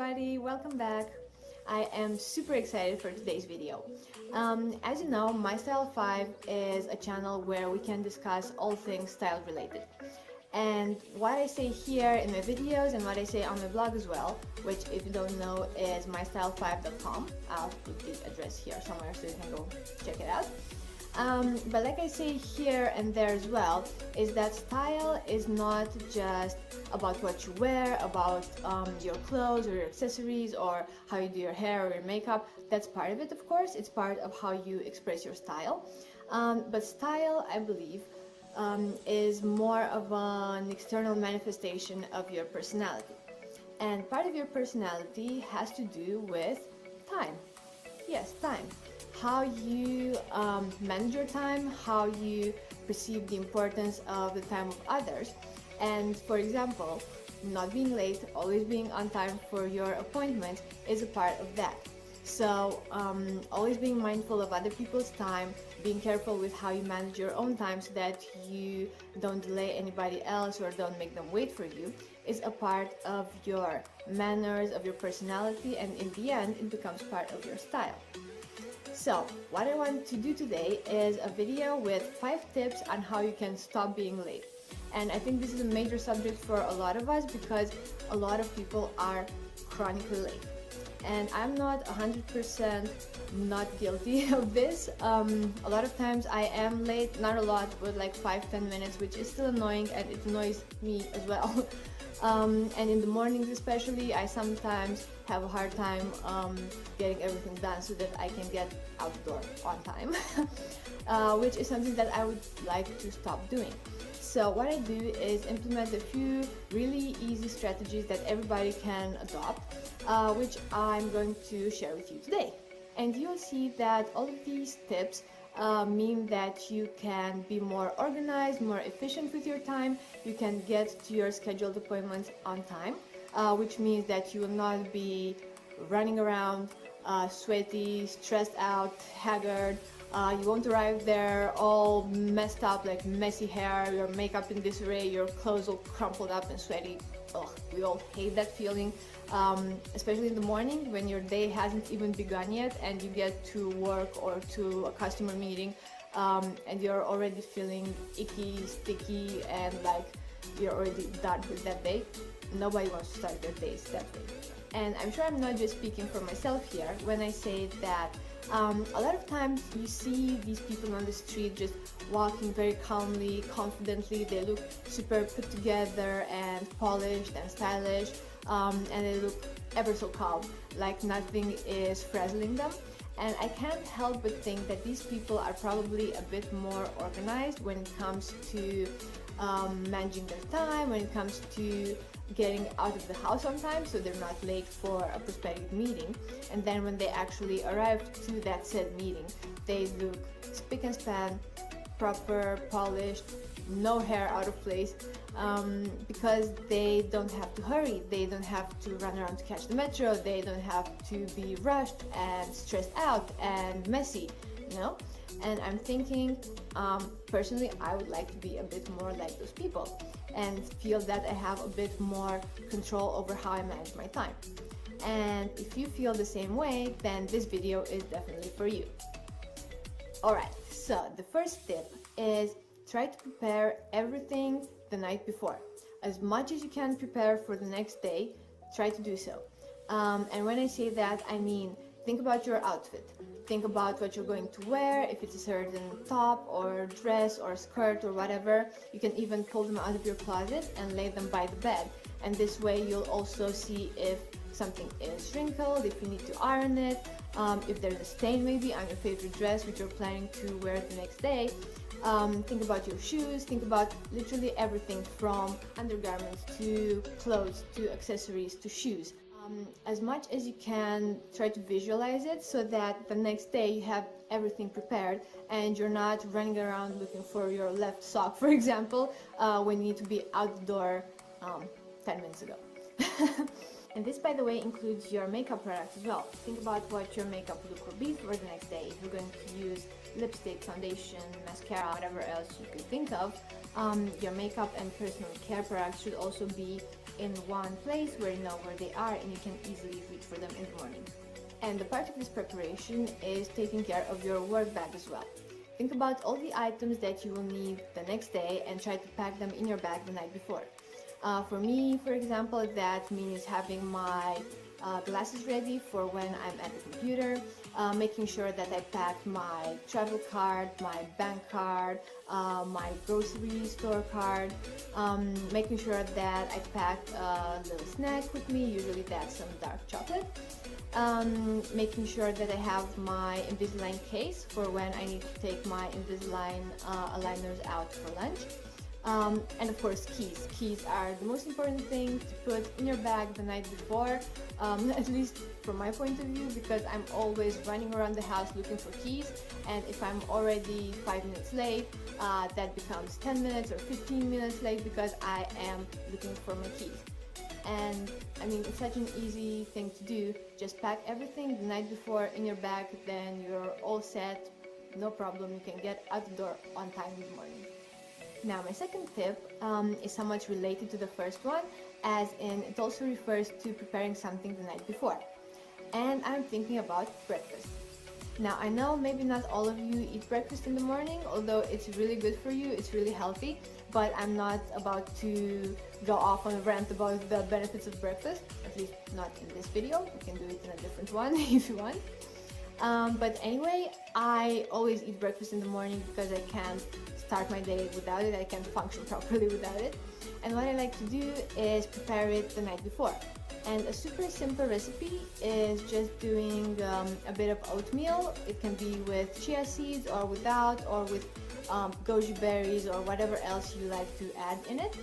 everybody, welcome back. I am super excited for today's video. As you know, My Style 5 is a channel where we can discuss all things style related. And what I say here in my videos and what I say on my blog as well, which if you don't know is mystyle5.com. I'll put the address here somewhere so you can go check it out. But like I say here and there as well, is that style is not just about what you wear, about your clothes or your accessories or how you do your hair or your makeup. That's part of it, of course. It's part of how you express your style. But style, I believe, is more of an external manifestation of your personality. And part of your personality has to do with time. Yes, time. How you manage your time, how you perceive the importance of the time of others. And for example, not being late, always being on time for your appointment is a part of that. So always being mindful of other people's time, being careful with how you manage your own time so that you don't delay anybody else or don't make them wait for you is a part of your manners, of your personality, and in the end it becomes part of your style. So what I want to do today is a video with 5 tips on how you can stop being late. And I think this is a major subject for a lot of us because a lot of people are chronically late. And I'm not 100% not guilty of this. A lot of times I am late, not a lot, but like 5-10 minutes, which is still annoying and it annoys me as well. And in the mornings especially, I sometimes have a hard time getting everything done so that I can get out the door on time, which is something that I would like to stop doing. So what I do is implement a few really easy strategies that everybody can adopt, which I'm going to share with you today. And you'll see that all of these tips mean that you can be more organized, more efficient with your time. You can get to your scheduled appointments on time, which means that you will not be running around sweaty, stressed out, haggard. You won't arrive there all messed up, like messy hair, your makeup in disarray, your clothes all crumpled up and sweaty. Ugh, we all hate that feeling, especially in the morning when your day hasn't even begun yet and you get to work or to a customer meeting and you're already feeling icky, sticky, and like you're already done with that day. Nobody wants to start their days that way. And I'm sure I'm not just speaking for myself here when I say that a lot of times you see these people on the street just walking very calmly, confidently. They look super put together and polished and stylish, and they look ever so calm, like nothing is frazzling them. And I can't help but think that these people are probably a bit more organized when it comes to managing their time, when it comes to getting out of the house on time so they're not late for a prospective meeting. And then when they actually arrive to that said meeting, they look spick and span, proper, polished, no hair out of place, because they don't have to hurry, they don't have to run around to catch the metro, they don't have to be rushed and stressed out and messy, you know? And I'm thinking, personally, I would like to be a bit more like those people and feel that I have a bit more control over how I manage my time. And if you feel the same way, then this video is definitely for you. Alright, so the first tip is try to prepare everything the night before. As much as you can prepare for the next day, try to do so. And when I say that, I mean think about your outfit. Think about what you're going to wear, if it's a certain top or dress or skirt or whatever. You can even pull them out of your closet and lay them by the bed. And this way you'll also see if something is wrinkled, if you need to iron it, if there's a stain maybe on your favorite dress which you're planning to wear the next day. Think about your shoes, think about literally everything from undergarments to clothes to accessories to shoes. As much as you can, try to visualize it so that the next day you have everything prepared and you're not running around looking for your left sock, for example, when you need to be out the door 10 minutes ago. And this, by the way, includes your makeup products as well. Think about what your makeup look will be for the next day. If you're going to use lipstick, foundation, mascara, whatever else you could think of, your makeup and personal care products should also be in one place where you know where they are and you can easily reach for them in the morning. And the part of this preparation is taking care of your work bag as well. Think about all the items that you will need the next day and try to pack them in your bag the night before. For me, for example, that means having my glasses ready for when I'm at the computer, making sure that I pack my travel card, my bank card, my grocery store card, making sure that I pack a little snack with me, usually that's some dark chocolate, making sure that I have my Invisalign case for when I need to take my Invisalign aligners out for lunch. And of course keys. Keys are the most important thing to put in your bag the night before, at least from my point of view, because I'm always running around the house looking for keys, and if I'm already 5 minutes late, that becomes 10 minutes or 15 minutes late because I am looking for my keys. And I mean, it's such an easy thing to do. Just pack everything the night before in your bag, then you're all set, no problem, you can get out the door on time in the morning. Now, my second tip is somewhat related to the first one, as in it also refers to preparing something the night before. And I'm thinking about breakfast. Now, I know maybe not all of you eat breakfast in the morning, although it's really good for you, it's really healthy, but I'm not about to go off on a rant about the benefits of breakfast, at least not in this video. You can do it in a different one if you want. But anyway, I always eat breakfast in the morning because I can't start my day without it, I can't function properly without it. And what I like to do is prepare it the night before. And a super simple recipe is just doing a bit of oatmeal. It can be with chia seeds or without, or with goji berries or whatever else you like to add in it.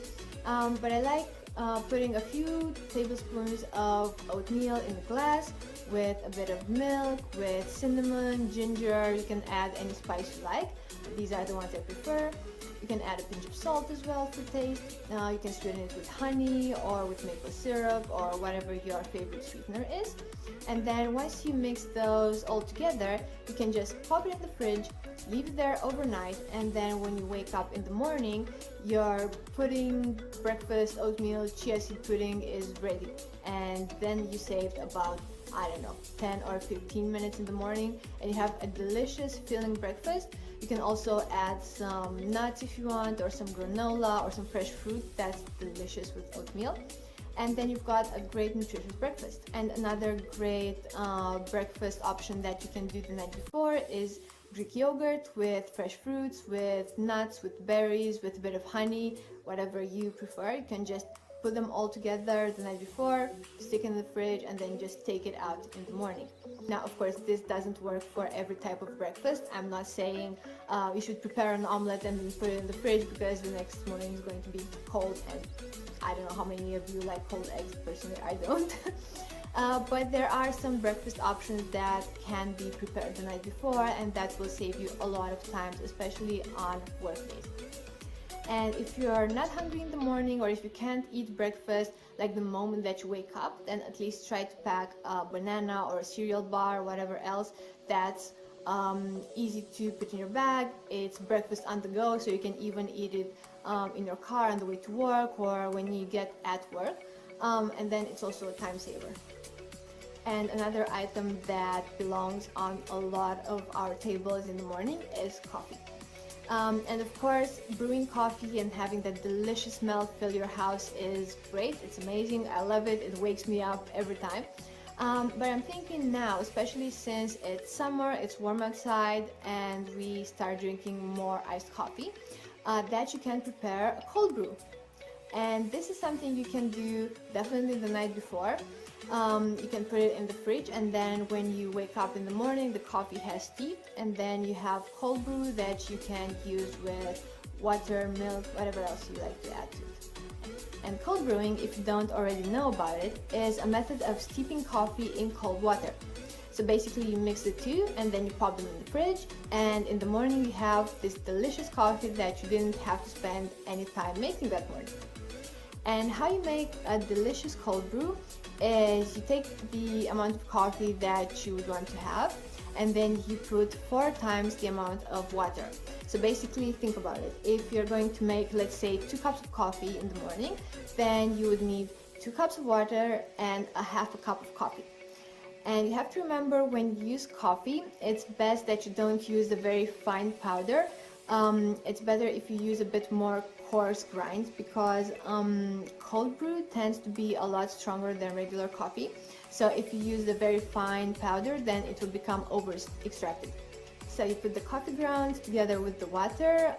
But I like putting a few tablespoons of oatmeal in a glass with a bit of milk, with cinnamon, ginger. You can add any spice you like. These are the ones I prefer. You can add a pinch of salt as well for taste. You can sweeten it with honey or with maple syrup or whatever your favorite sweetener is. And then once you mix those all together, you can just pop it in the fridge, leave it there overnight, and then when you wake up in the morning, your pudding, breakfast, oatmeal, chia seed pudding is ready. And then you saved about, I don't know, 10 or 15 minutes in the morning, and you have a delicious filling breakfast. You can also add some nuts if you want, or some granola or some fresh fruit. That's delicious with oatmeal. And then you've got a great nutritious breakfast. And another great breakfast option that you can do the night before is Greek yogurt with fresh fruits, with nuts, with berries, with a bit of honey, whatever you prefer. You can just put them all together the night before, stick in the fridge, and then just take it out in the morning. Now, of course, this doesn't work for every type of breakfast. I'm not saying you should prepare an omelette and then put it in the fridge because the next morning is going to be cold, and I don't know how many of you like cold eggs. Personally, I don't. But there are some breakfast options that can be prepared the night before, and that will save you a lot of times, especially on work days. And if you're not hungry in the morning, or if you can't eat breakfast like the moment that you wake up, then at least try to pack a banana or a cereal bar or whatever else that's easy to put in your bag. It's breakfast on the go, so you can even eat it in your car on the way to work or when you get at work. And then it's also a time saver. And another item that belongs on a lot of our tables in the morning is coffee. And of course, brewing coffee and having that delicious smell fill your house is great. It's amazing. I love it. It wakes me up every time. But I'm thinking now, especially since it's summer, it's warm outside, and we start drinking more iced coffee, that you can prepare a cold brew. And this is something you can do definitely the night before. You can put it in the fridge, and then when you wake up in the morning, the coffee has steeped, and then you have cold brew that you can use with water, milk, whatever else you like to add to it. And cold brewing, if you don't already know about it, is a method of steeping coffee in cold water. So basically you mix the two and then you pop them in the fridge, and in the morning you have this delicious coffee that you didn't have to spend any time making that morning. And how you make a delicious cold brew is you take the amount of coffee that you would want to have, and then you put 4 times the amount of water. So basically, think about it. If you're going to make, let's say, 2 cups of coffee in the morning, then you would need 2 cups of water and a half a cup of coffee. And you have to remember, when you use coffee, it's best that you don't use the very fine powder. It's better if you use a bit more coarse grinds, because cold brew tends to be a lot stronger than regular coffee. So if you use the very fine powder, then it will become over extracted. So you put the coffee grounds together with the water.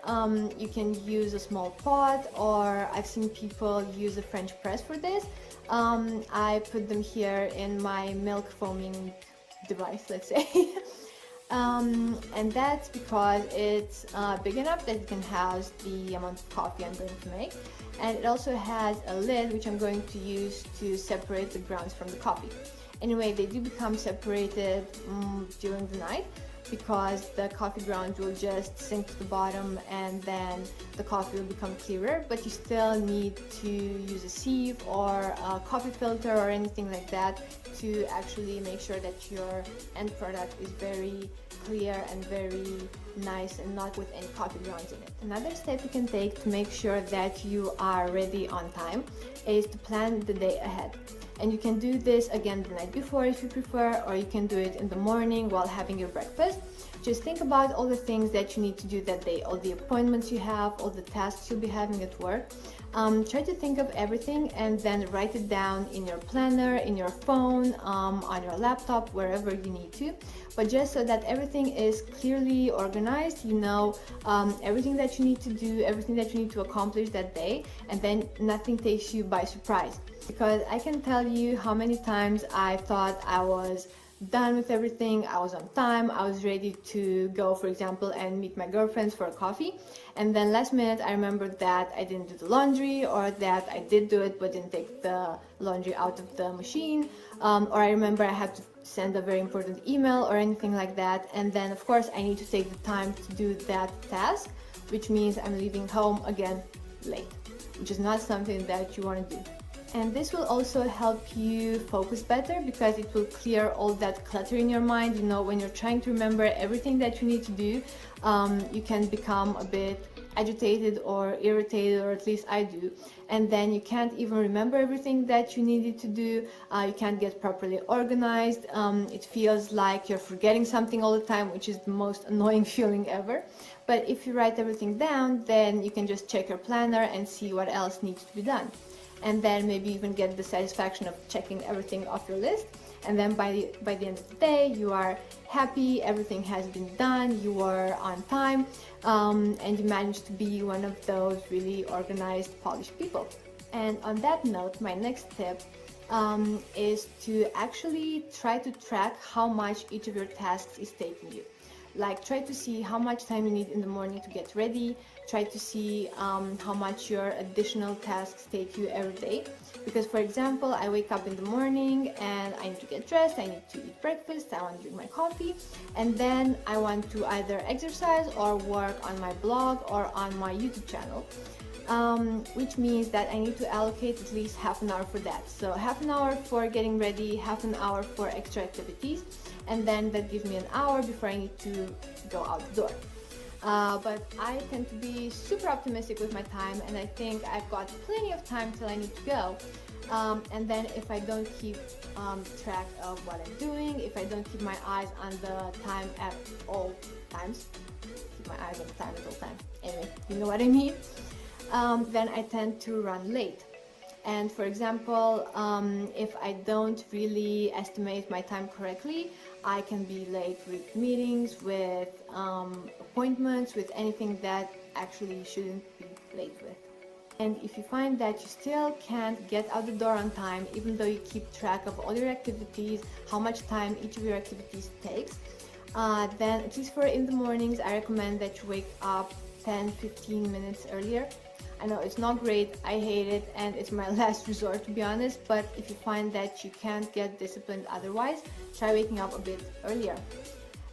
You can use a small pot, or I've seen people use a French press for this. I put them here in my milk foaming device, let's say. And that's because it's big enough that it can house the amount of coffee I'm going to make. And it also has a lid, which I'm going to use to separate the grounds from the coffee. Anyway, they do become separated during the night, because the coffee grounds will just sink to the bottom and then the coffee will become clearer, but you still need to use a sieve or a coffee filter or anything like that to actually make sure that your end product is very clear and very nice and not with any coffee grounds in it. Another step you can take to make sure that you are ready on time is to plan the day ahead. And you can do this again the night before if you prefer, or you can do it in the morning while having your breakfast. Just think about all the things that you need to do that day, all the appointments you have, all the tasks you'll be having at work. Try to think of everything and then write it down in your planner, in your phone, on your laptop, wherever you need to. But just so that everything is clearly organized, you know everything that you need to do, everything that you need to accomplish that day, and then nothing takes you by surprise. Because I can tell you how many times I thought I was done with everything, I was on time, I was ready to go, for example, and meet my girlfriends for a coffee, and then last minute I remembered that I didn't do the laundry, or that I did do it but didn't take the laundry out of the machine, or I remember I had to send a very important email or anything like that, and then of course I need to take the time to do that task, which means I'm leaving home again late, which is not something that you want to do. And this will also help you focus better, because it will clear all that clutter in your mind. You know, when you're trying to remember everything that you need to do, you can become a bit agitated or irritated, or at least I do, and then you can't even remember everything that you needed to do. You can't get properly organized. It feels like you're forgetting something all the time, which is the most annoying feeling ever. But if you write everything down, then you can just check your planner and see what else needs to be done, and then maybe even get the satisfaction of checking everything off your list. And then by the end of the day, you are happy, everything has been done, you are on time, and you managed to be one of those really organized, polished people. And on that note, my next tip is to actually try to track how much each of your tasks is taking you. Like, try to see how much time you need in the morning to get ready. Try to see how much your additional tasks take you every day. Because, for example, I wake up in the morning and I need to get dressed, I need to eat breakfast, I want to drink my coffee, and then I want to either exercise or work on my blog or on my YouTube channel. Which means that I need to allocate at least half an hour for that. So half an hour for getting ready, half an hour for extra activities, and then that gives me an hour before I need to go out the door. But I tend to be super optimistic with my time, and I think I've got plenty of time till I need to go. And then if I don't keep track of what I'm doing, if I don't keep my eyes on the time at all times, keep my eyes on the time at all times, anyway, you know what I mean, then I tend to run late. And for example, if I don't really estimate my time correctly, I can be late with meetings, with appointments, with anything that actually shouldn't be late with. And if you find that you still can't get out the door on time, even though you keep track of all your activities, how much time each of your activities takes, then at least for in the mornings, I recommend that you wake up 10-15 minutes earlier. I know it's not great, I hate it, and it's my last resort, to be honest, but if you find that you can't get disciplined otherwise, try waking up a bit earlier.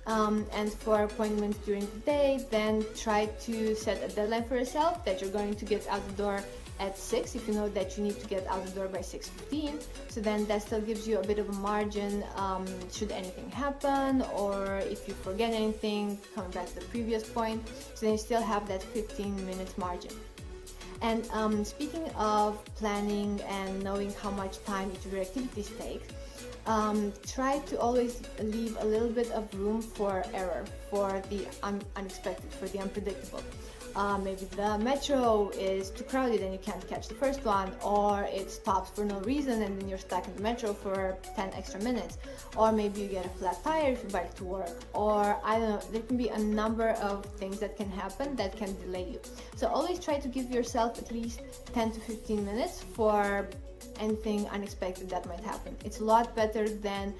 And for appointments during the day, then try to set a deadline for yourself that you're going to get out the door at 6 if you know that you need to get out the door by 6:15. So then that still gives you a bit of a margin should anything happen, or if you forget anything, coming back to the previous point, so then you still have that 15 minutes margin. And speaking of planning and knowing how much time each of your activities takes, try to always leave a little bit of room for error, for the unexpected, for the unpredictable. Maybe the metro is too crowded and you can't catch the first one, or it stops for no reason and then you're stuck in the metro for 10 extra minutes, or maybe you get a flat tire if you bike to work, or I don't know, there can be a number of things that can happen that can delay you. So always try to give yourself at least 10 to 15 minutes for anything unexpected that might happen. It's a lot better than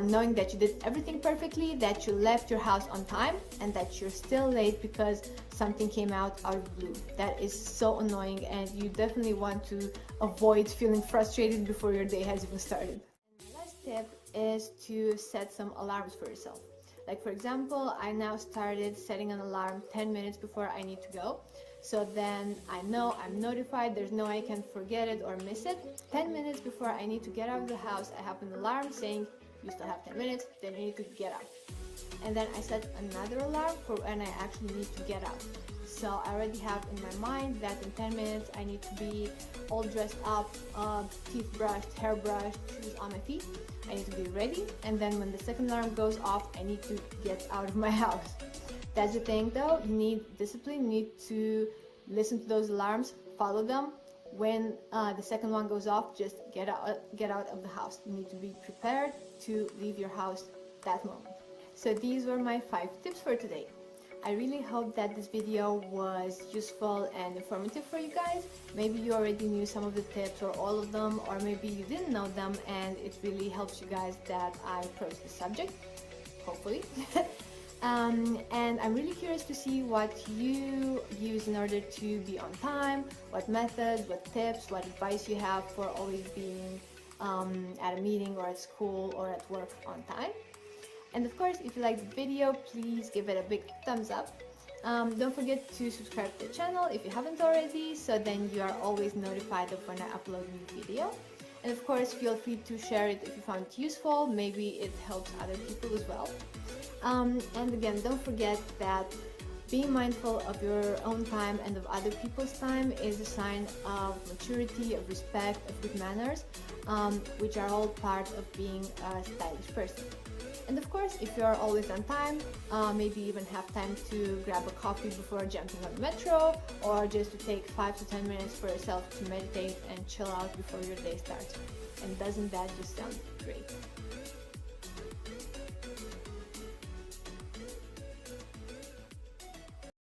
knowing that you did everything perfectly, that you left your house on time, and that you're still late because something came out of the blue. That is so annoying, and you definitely want to avoid feeling frustrated before your day has even started. And my last tip is to set some alarms for yourself. Like, for example, I now started setting an alarm 10 minutes before I need to go. So then I know I'm notified, there's no way I can forget it or miss it. 10 minutes before I need to get out of the house, I have an alarm saying, you still have 10 minutes, then you need to get out. And then I set another alarm for when I actually need to get out. So I already have in my mind that in 10 minutes I need to be all dressed up, teeth brushed, hair brushed, shoes on my feet. I need to be ready, and then when the second alarm goes off, I need to get out of my house. That's the thing though, you need discipline, you need to listen to those alarms, follow them. When the second one goes off, just get out of the house. You need to be prepared to leave your house that moment. So these were my 5 tips for today. I really hope that this video was useful and informative for you guys. Maybe you already knew some of the tips or all of them, or maybe you didn't know them and it really helps you guys that I approach the subject, hopefully. And I'm really curious to see what you use in order to be on time, what methods, what tips, what advice you have for always being at a meeting or at school or at work on time. And of course, if you liked the video, please give it a big thumbs up. Don't forget to subscribe to the channel if you haven't already, so then you are always notified of when I upload a new video. And of course, feel free to share it if you found it useful. Maybe it helps other people as well. And again, don't forget that being mindful of your own time and of other people's time is a sign of maturity, of respect, of good manners, which are all part of being a stylish person. And of course, if you're always on time, maybe even have time to grab a coffee before jumping on the metro, or just to take 5 to 10 minutes for yourself to meditate and chill out before your day starts. And doesn't that just sound great?